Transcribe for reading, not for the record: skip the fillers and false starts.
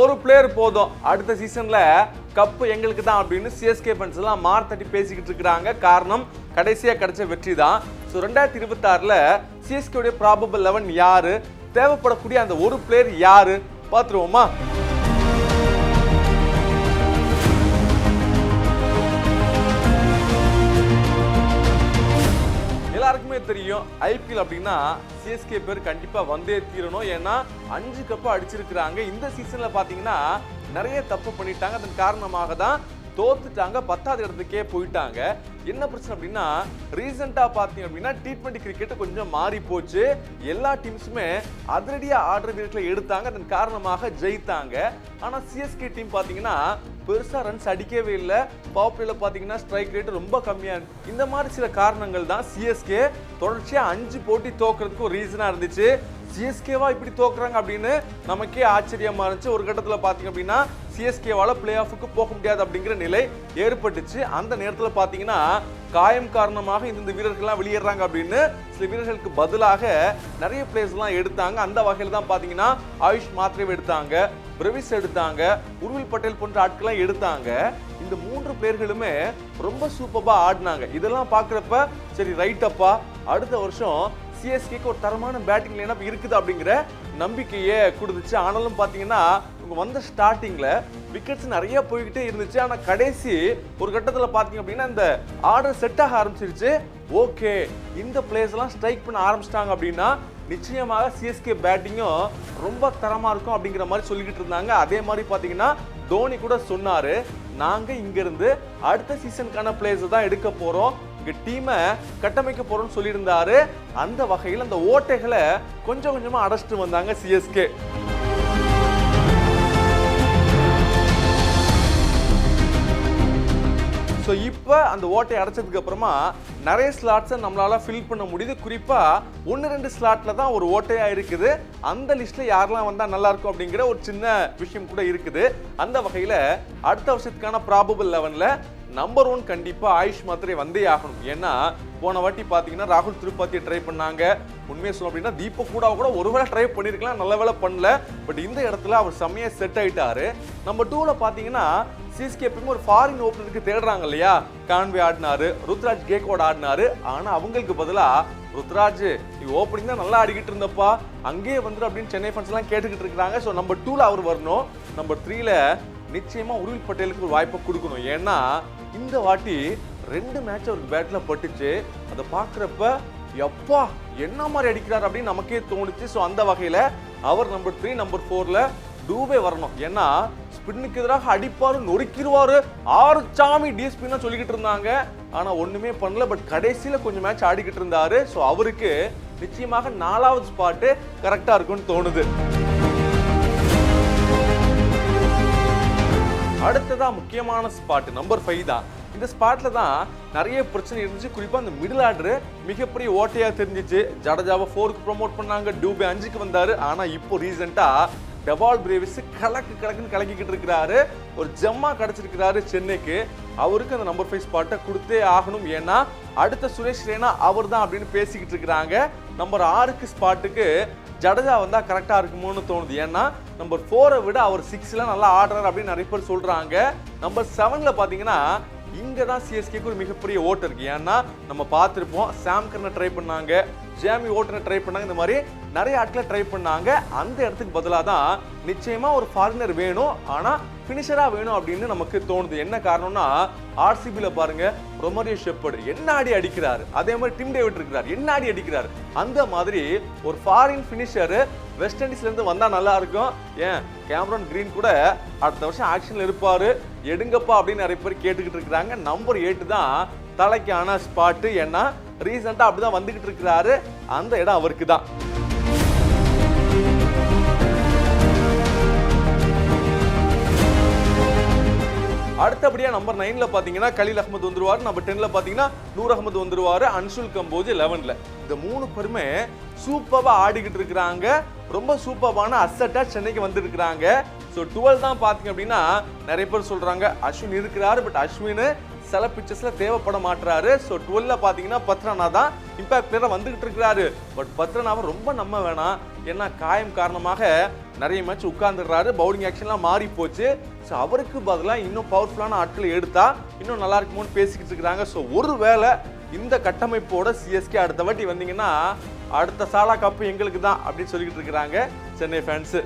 ஒரு பிளேயர் போதும், அடுத்த சீசன்ல கப்பு எங்களுக்கு தான் அப்படின்னு சிஎஸ்கே ஃபேன்ஸ் எல்லாம் மார்த்தட்டி பேசிக்கிட்டு இருக்காங்க. காரணம் கடைசியா கிடைச்ச வெற்றி தான். ஸோ 2026ல சிஎஸ்கே உடைய ப்ராபபிள் 11 யாரு, தேவைப்படக்கூடிய அந்த ஒரு பிளேயர் யாரு பார்த்துருவோமா? எல்லாருக்குமே தெரியும் ஐபிஎல் அப்படின்னா சிஎஸ்கே பேர் கண்டிப்பா வந்தே தீரணும். ஏன்னா 5 கப்பு அடிச்சிருக்கிறாங்க. இந்த சீசன்ல பாத்தீங்கன்னா நிறைய தப்பு பண்ணிட்டாங்க. அதன் காரணமாக தான் தோத்துட்டாங்க, 10வது இடத்துக்கே போயிட்டாங்க. என்ன பிரச்சனை அப்படின்னா ரீசெண்டா பாத்தீங்க அப்படின்னா T20 கிரிக்கெட் கொஞ்சம் மாறி போச்சு. எல்லா டீம்ஸுமே அதிரடியா ஆடுற வீரர்களை எடுத்தாங்க, அதன் காரணமாக ஜெயித்தாங்க. ஆனா சிஎஸ்கே டீம் பாத்தீங்கன்னா பெருசா ரன்ஸ் அடிக்கவே இல்லை. பவர் பிளேல பாத்தீங்கன்னா ஸ்ட்ரைக் ரேட் ரொம்ப கம்மியா இருக்கு. இந்த மாதிரி சில காரணங்கள் தான் சிஎஸ்கே தொடர்ச்சியா 5 போட்டி தோக்குறதுக்கு ஒரு ரீசனா இருந்துச்சு. சிஎஸ்கேவா இப்படி தோக்குறாங்க அப்படின்னு நமக்கே ஆச்சரியமா இருந்துச்சு. ஒரு கட்டத்துல பாத்தீங்க அப்படின்னா சிஎஸ்கேவால பிளே ஆஃபுக்கு போக முடியாது அப்படிங்கிற நிலை ஏற்பட்டுச்சு. அந்த நேரத்துல பாத்தீங்கன்னா காயம் காரணமாக இந்த வீரர்கள்லாம் வெளியேறாங்க அப்படின்னு சில வீரர்களுக்கு பதிலாக நிறைய பிளேயர்ஸ் எல்லாம் எடுத்தாங்க. அந்த வகையில தான் பாத்தீங்கன்னா ஆயுஷ் மாத்ரேவ் எடுத்தாங்க, பிரவிஸ் எடுத்தாங்க, உர்வில் பட்டேல் போன்ற ஆட்கள்லாம் எடுத்தாங்க. இந்த 3 பிளேயர்களுமே ரொம்ப சூப்பரா ஆடினாங்க. இதெல்லாம் பாக்குறப்ப சரி ரைட் அப்பா, அடுத்த வருஷம் சிஎஸ்கேக்கு ஒரு தரமான பேட்டிங் லைனப் இருக்குது அப்படிங்கிற நம்பிக்கையே கொடுத்துச்சு. ஆனாலும் பாத்தீங்கன்னா இவங்க வந்த ஸ்டார்டிங்ல விக்கெட்ஸ் நிறைய போய்கிட்டே இருந்துச்சு. ஆனா கடைசி ஒரு கட்டத்துல பாத்தீங்க அப்படின்னா இந்த ஆர்டர் செட் ஆக ஆரம்பிச்சிருச்சு. ஓகே, இந்த பிளேயர்ஸ் எல்லாம் ஸ்ட்ரைக் பண்ண ஆரம்பிச்சிட்டாங்க அப்படின்னா நிச்சயமாக சிஎஸ்கே பேட்டிங்கும் ரொம்ப தரமா இருக்கும் அப்படிங்கிற மாதிரி சொல்லிக்கிட்டு இருந்தாங்க. அதே மாதிரி பாத்தீங்கன்னா தோனி கூட சொன்னாரு, நாங்க இங்க இருந்து அடுத்த சீசனுக்கான பிளேயர்ஸ் தான் எடுக்க போறோம், இங்க டீமை கட்டமைக்க போறோம்னு சொல்லியிருந்தாரு. அந்த வகையில் அந்த ஓட்டைகளை கொஞ்சம் கொஞ்சமா அடைச்சிட்டு வந்தாங்க சிஎஸ்கே. ஸோ இப்போ அந்த ஓட்டை அடைச்சதுக்கு அப்புறமா நிறைய ஸ்லாட்ஸை நம்மளால ஃபில் பண்ண முடியுது. குறிப்பாக 1-2 ஸ்லாட்ல தான் ஒரு ஓட்டையா இருக்குது. அந்த லிஸ்ட்ல யாரெல்லாம் வந்தா நல்லா இருக்கும் அப்படிங்கிற ஒரு சின்ன விஷயம் கூட இருக்குது. அந்த வகையில் அடுத்த வருஷத்துக்கான ப்ராபபிள் 11ல நம்பர் 1 கண்டிப்பா ஆயுஷ் மாத்ரே வந்தே ஆகணும். ஏன்னா போன வாட்டி பாத்தீங்கன்னா ராகுல் திரிபாத்தியை ட்ரை பண்ணாங்க. உண்மையை சொல்ல அப்படின்னா தீபக் கூட ஒருவேளை ட்ரை பண்ணிருக்கலாம், நல்ல வேலை பண்ணல. பட் இந்த இடத்துல அவர் செம்மையா செட் ஆயிட்டாரு. நம்பர் 2ல பாத்தீங்கன்னா சிஎஸ்கே எப்பவுமே ஒரு ஃபாரின் ஓப்பனருக்கு தேடுறாங்க இல்லையா. கான்வே ஆடினாரு, ருத்ராஜ் கேக்வாட் ஆடினாரு. ஆனா அவங்களுக்கு பதிலா ருத்ராஜ் நீ ஓப்பனிங் தான் நல்லா ஆடிக்கிட்டு இருந்தப்பா, அங்கேயே வந்துடும் அப்படின்னு சென்னை ஃபேன்ஸ் எல்லாம் கேட்டுக்கிட்டு இருக்காங்க. ஸோ நம்பர் 2ல அவர் வரணும். நம்பர் 3ல நிச்சயமா உர்வில் பட்டேலுக்கு ஒரு வாய்ப்பை கொடுக்கணும். ஏன்னா இந்த வாட்டி 2 மேட்ச் அவருக்கு பேட்ல பட்டுச்சு. அதை பாக்குறப்ப எப்பா என்ன மாதிரி அடிக்கிறார் அப்படின்னு நமக்கே தோணுச்சு. ஸோ அந்த வகையில அவர் நம்பர் 3. நம்பர் 4ல டூபே வரணும். ஏன்னா ஸ்பின்னுக்கு எதிராக அடிப்பாரு, நொறுக்கிடுவாரு, 6 சாமி டிஎஸ்பின்னு சொல்லிக்கிட்டு இருந்தாங்க. ஆனா ஒண்ணுமே பண்ணல. பட் கடைசியில கொஞ்சம் மேட்ச் ஆடிக்கிட்டு இருந்தாரு. ஸோ அவருக்கு நிச்சயமாக 4வது ஸ்பாட்டு கரெக்டா இருக்கும்னு தோணுது. அடுத்ததா முக்கியமான ஸ்பாட் நம்பர் 5 தான். இந்த ஸ்பாட்ல தான் நிறைய பிரச்சனை இருந்துச்சு. குறிப்பா அந்த மிடில் ஆர்டர் மிகப்பெரிய ஓட்டையா தெரிஞ்சிச்சு. ஜடேஜாவை 4க்கு ப்ரோமோட் பண்ணாங்க, டூபே 5க்கு வந்தாரு. ஆனா இப்போ ரீசெண்டா டெவால் பிரேவிஸ் கலக்குன்னு கலக்கிக்கிட்டு இருக்கிறாரு. ஒரு ஜம்மா கிடைச்சிருக்கிறாரு சென்னைக்கு. அவருக்கு அந்த நம்பர் 5 ஸ்பாட்டை கொடுத்தே ஆகணும். ஏன்னா அடுத்த சுரேஷ் ரெய்னா அவர் தான் அப்படின்னு பேசிக்கிட்டு இருக்கிறாங்க. நம்பர் 6க்கு ஸ்பாட்டுக்கு ஜடேஜா வந்தா கரெக்டா இருக்குமோன்னு தோணுது. ஏன்னா நம்பர் 4 விட அவர் 6ல நல்லா ஆடுறாரு அப்படின்னு நிறைய பேர் சொல்றாங்க. நம்பர் 7ல பாத்தீங்கன்னா இங்க தான் சிஎஸ்கேக்கு ஒரு மிகப்பெரிய ஓட்டு இருக்கு. ஏன்னா நம்ம பார்த்திருப்போம், சாம் கர்னை ட்ரை பண்ணாங்க, ஜேமி ஓட்டனை ட்ரை பண்ணாங்க, இந்த மாதிரி நிறைய ஆட்களை ட்ரை பண்ணாங்க. அந்த இடத்துக்கு பதிலாக தான் நிச்சயமா ஒரு ஃபாரினர் வேணும், ஆனா பினிஷரா வேணும் அப்படின்னு நமக்கு தோணுது. என்ன காரணம்னா ஆர்சிபில பாருங்க, ரொமரியோ ஷெப்பர்ட் என்ன அடி அடிக்கிறாரு, அதே மாதிரி டிம் டேவிட் இருக்கிறார், என்ன அடி அடிக்கிறாரு. அந்த மாதிரி ஒரு ஃபாரின் பினிஷர் வெஸ்ட் இண்டீஸ்ல இருந்து வந்தா நல்லா இருக்கும். ஏன் கேமரன் கிரீன் கூட அடுத்த வருஷம் ஆக்ஷன்ல இருப்பாரு, எடுங்கப்பா அப்படின்னு நிறைய பேர் கேட்டுக்கிட்டு இருக்கிறாங்க. நம்பர் 8 தான் தலைக்கான ஸ்பாட். ஏன்னா ரீசெண்டா அப்படிதான் வந்துகிட்டு இருக்கிறாரு, அந்த இடம் அவருக்கு தான். அடுத்தபடியா நம்பர் 9ல பாத்தீங்கன்னா கலீல் அஹ்மத் வந்துருவாரு. நம்பர் 10ல பாத்தீங்கன்னா நூர் அஹ்மத் வந்துருவாரு. அன்சுல் கம்போஜ் 11ல. இந்த 3 பேருமே சூப்பரா ஆடிக்கிட்டு இருக்காங்க. ரொம்ப சூப்பரான அசெட்டா சென்னைக்கு வந்து இருக்காங்க. சோ 12 தான் பாத்தீங்க அப்படின்னா நிறைய பேர் சொல்றாங்க அஸ்வின் இருக்கிறாரு, பட் அஸ்வின் சில பிச்சர்ஸ்ல தேவைப்பட மாட்டாரு. ஸோ 12ல பார்த்தீங்கன்னா பத்ரனா தான் இம்பாக்ட் பிளேயராக வந்துகிட்டு இருக்கிறாரு. பட் பத்ரனாவை ரொம்ப நம்ப வேணாம். ஏன்னா காயம் காரணமாக நிறைய மேட்ச் உட்கார்ந்துடுறாரு. பவுலிங் ஆக்ஷன்லாம் மாறி போச்சு. ஸோ அவருக்கு பதிலாக இன்னும் பவர்ஃபுல்லான ஆட்களை எடுத்தா இன்னும் நல்லா இருக்குமோன்னு பேசிக்கிட்டு இருக்கிறாங்க. ஸோ ஒருவேளை இந்த கட்டமைப்போட சிஎஸ்கே அடுத்த வாட்டி வந்தீங்கன்னா அடுத்த சாலா கப்பு எங்களுக்கு தான் அப்படின்னு சொல்லிக்கிட்டு இருக்கிறாங்க சென்னை ஃபேன்ஸு.